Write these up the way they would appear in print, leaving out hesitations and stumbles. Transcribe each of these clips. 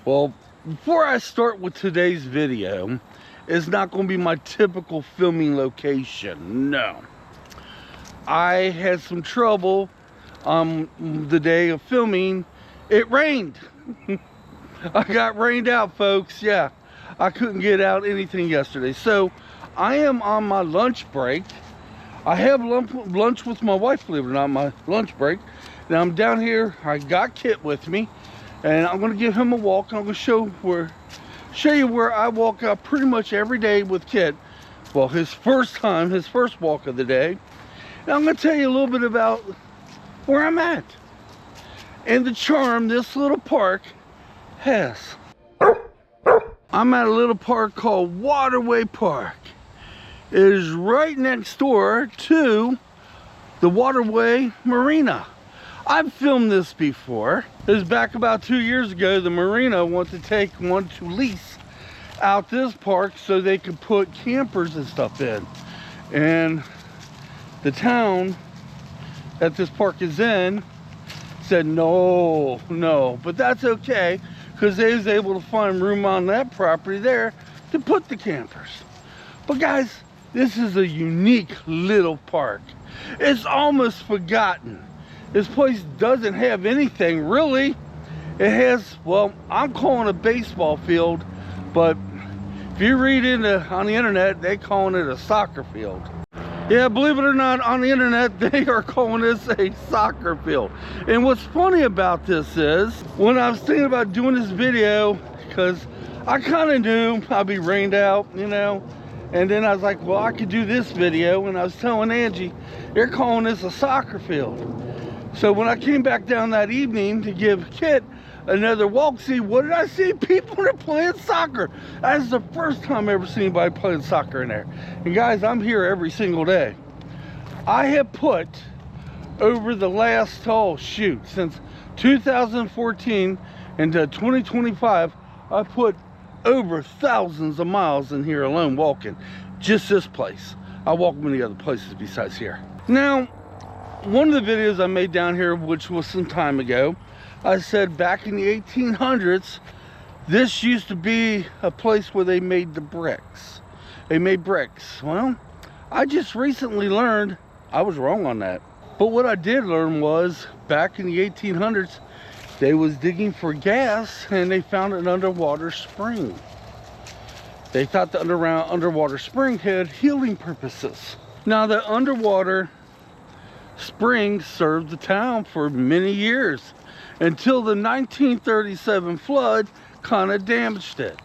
Well, before I start with today's video, it's not going to be my typical filming location. No. I had some trouble on the day of filming. It rained. I got rained out, folks. Yeah, I couldn't get out anything yesterday. So I am on my lunch break. I have lunch with my wife, believe it or not, my lunch break. Now I'm down here. I got Kitt with me, and I'm going to give him a walk. I'm going to show you where I walk out pretty much every day with Kitt. Well, his first walk of the day. Now I'm going to tell you a little bit about where I'm at and the charm this little park has. I'm at a little park called Waterway Park. It is right next door to the Waterway Marina. I've filmed this before. It was back about 2 years ago. The marina wanted to lease out this park so they could put campers and stuff in. And the town that this park is in said no, but that's okay, because they was able to find room on that property there to put the campers. But guys, this is a unique little park. It's almost forgotten. This place doesn't have anything really. It has, well, I'm calling it a baseball field, but if you read on the internet, they calling it a soccer field. Yeah, believe it or not, on the internet, they are calling this a soccer field. And what's funny about this is, when I was thinking about doing this video, because I kind of knew I'd be rained out, you know, and then I was like, well, I could do this video, and I was telling Angie, they're calling this a soccer field. So when I came back down that evening to give Kitt another walk, see, what did I see? People are playing soccer. That's the first time I ever seen anybody playing soccer in there. And guys, I'm here every single day. I have put over the last, since 2014 into 2025, I put over thousands of miles in here alone walking. Just this place. I walk many other places besides here. Now, one of the videos I made down here, which was some time ago, I said back in the 1800s, this used to be a place where they made the bricks. They made bricks. Well, I just recently learned I was wrong on that. But what I did learn was, back in the 1800s, they was digging for gas and they found an underwater spring. They thought the underwater spring had healing purposes. Now, the underwater spring served the town for many years, until the 1937 flood kind of damaged it.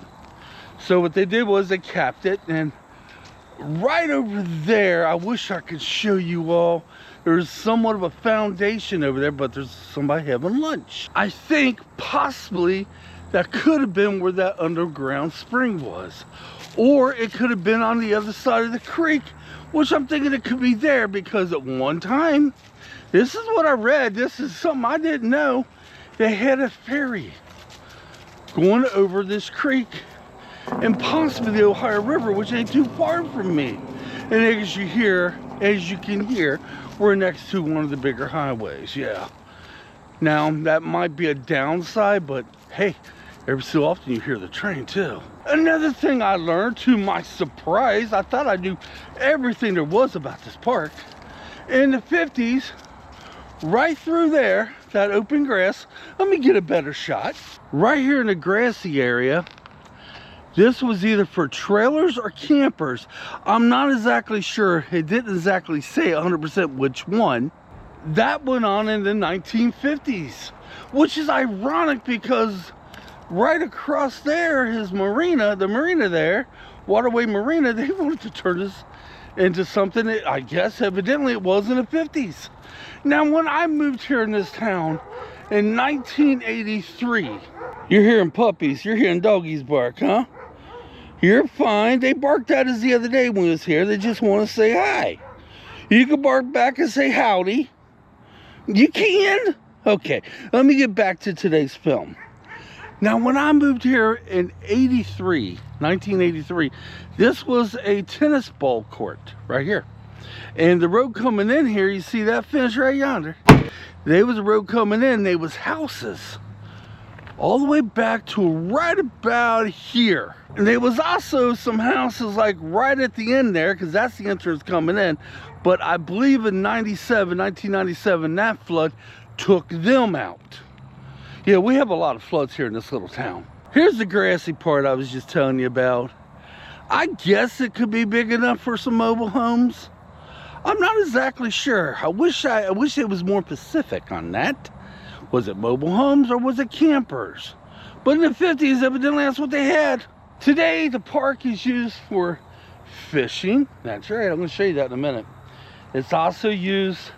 So what they did was they capped it, and right over there, I wish I could show you all, there's somewhat of a foundation over there, but there's somebody having lunch. I think possibly that could have been where that underground spring was, or it could have been on the other side of the creek, which I'm thinking it could be there, because at one time, this is what I read, this is something I didn't know, they had a ferry going over this creek and possibly the Ohio River, which ain't too far from me. And as you can hear, we're next to one of the bigger highways. Yeah. Now, that might be a downside, but hey, every so often you hear the train too. Another thing I learned, to my surprise, I thought I knew everything there was about this park. In the 50s, right through there, that open grass, let me get a better shot. Right here in the grassy area, this was either for trailers or campers. I'm not exactly sure. It didn't exactly say 100% which one. That went on in the 1950s, which is ironic because right across there is marina, the marina there, Waterway Marina, they wanted to turn this into something that I guess evidently it was in the 50s. Now, when I moved here in this town in 1983, you're hearing puppies, you're hearing doggies bark, huh? You're fine. They barked at us the other day when we was here. They just want to say hi. You can bark back and say howdy. You can? Okay, let me get back to today's film. Now, when I moved here in 1983, this was a tennis ball court right here. And the road coming in here, you see that fence right yonder? There was a road coming in, there was houses all the way back to right about here. And there was also some houses like right at the end there, because that's the entrance coming in. But I believe in 1997, that flood took them out. Yeah, we have a lot of floods here in this little town. Here's the grassy part I was just telling you about. I guess it could be big enough for some mobile homes. I'm not exactly sure. I wish it was more specific on that. Was it mobile homes or was it campers? But in the 50s, evidently that's what they had. Today, the park is used for fishing. That's right, I'm gonna show you that in a minute. It's also used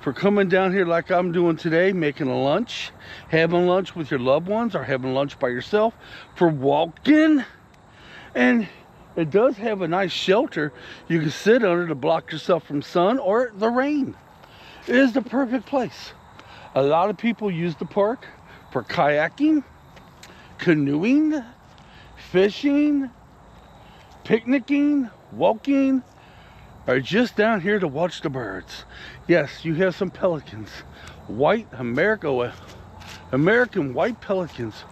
for coming down here like I'm doing today, making a lunch, having lunch with your loved ones or having lunch by yourself, for walking. And it does have a nice shelter you can sit under to block yourself from sun or the rain. It is the perfect place. A lot of people use the park for kayaking, canoeing, fishing, picnicking, walking, or just down here to watch the birds. Yes, you have some pelicans, white American white pelicans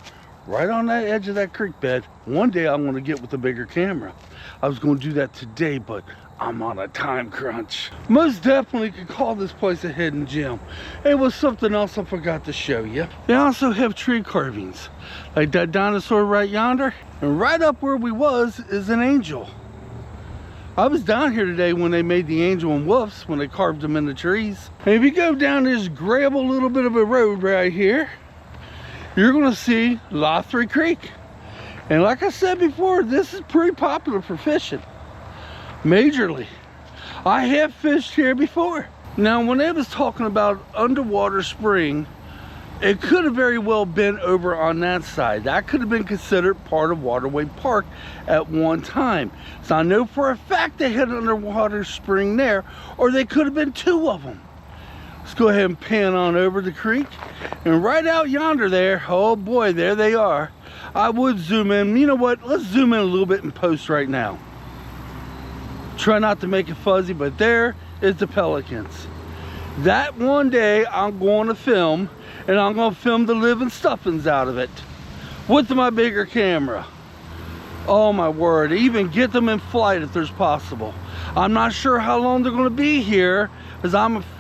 right on that edge of that creek bed. One day I'm going to get with a bigger camera. I was going to do that today, but I'm on a time crunch. Most definitely could call this place a hidden gem. It was something else I forgot to show you. They also have tree carvings, like that dinosaur right yonder. And right up where we was is an angel. I was down here today when they made the angel and wolves, when they carved them in the trees. And if you go down this gravel little bit of a road right here, you're gonna see Lothry Creek. And like I said before, this is pretty popular for fishing. Majorly. I have fished here before. Now, when they was talking about underwater spring, it could have very well been over on that side. That could have been considered part of Waterway Park at one time. So I know for a fact they had an underwater spring there, or they could have been two of them. Let's go ahead and pan on over the creek. And right out yonder there, oh boy, there they are. I would zoom in. You know what? Let's zoom in a little bit and post right now. Try not to make it fuzzy, but there is the pelicans. That one day I'm going to film, and I'm going to film the living stuffings out of it with my bigger camera. Oh my word, even get them in flight if there's possible. I'm not sure how long they're going to be here, because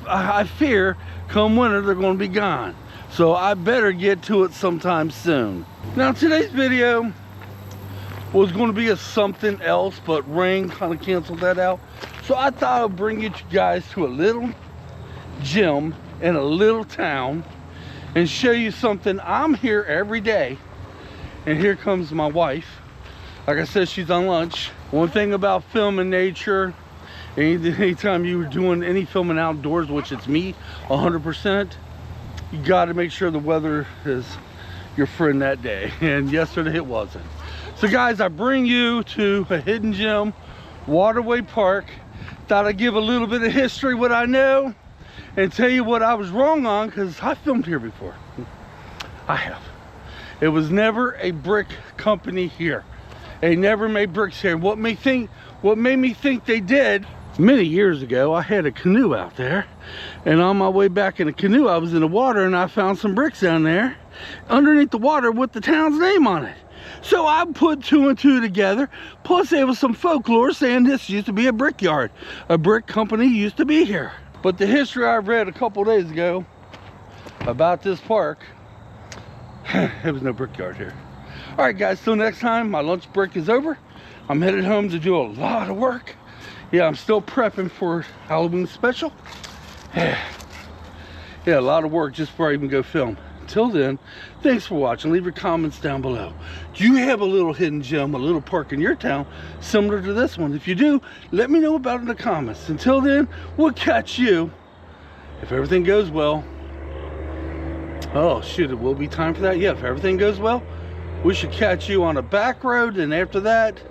I fear come winter they're going to be gone. So I better get to it sometime soon. Now, today's video was going to be a something else, but rain kind of canceled that out. So I thought I'd bring you guys to a little gym in a little town and show you something. I'm here every day, and here comes my wife. Like I said, she's on lunch. One thing about filming nature, anytime you're doing any filming outdoors, which it's me 100%, you got to make sure the weather is your friend that day, and yesterday it wasn't. So guys, I bring you to a hidden gem, Waterway Park. Thought I'd give a little bit of history, what I know, and tell you what I was wrong on, because I filmed here before. I have. It was never a brick company here. They never made bricks here. What made me think they did, many years ago, I had a canoe out there, and on my way back in the canoe, I was in the water, and I found some bricks down there underneath the water with the town's name on it. So I put two and two together, plus there was some folklore saying this used to be a brickyard. A brick company used to be here. But the history I read a couple days ago about this park, there was no brickyard here. All right guys, till next time, my lunch break is over. I'm headed home to do a lot of work. Yeah, I'm still prepping for Halloween special. Yeah, a lot of work just before I even go film. Until then, thanks for watching. Leave your comments down below. Do you have a little hidden gem, a little park in your town similar to this one? If you do, let me know about it in the comments. Until then, we'll catch you, if everything goes well. Oh shoot, it will be time for that. Yeah, if everything goes well, we should catch you on a back road, and after that,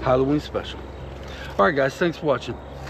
Halloween special. All right guys, thanks for watching.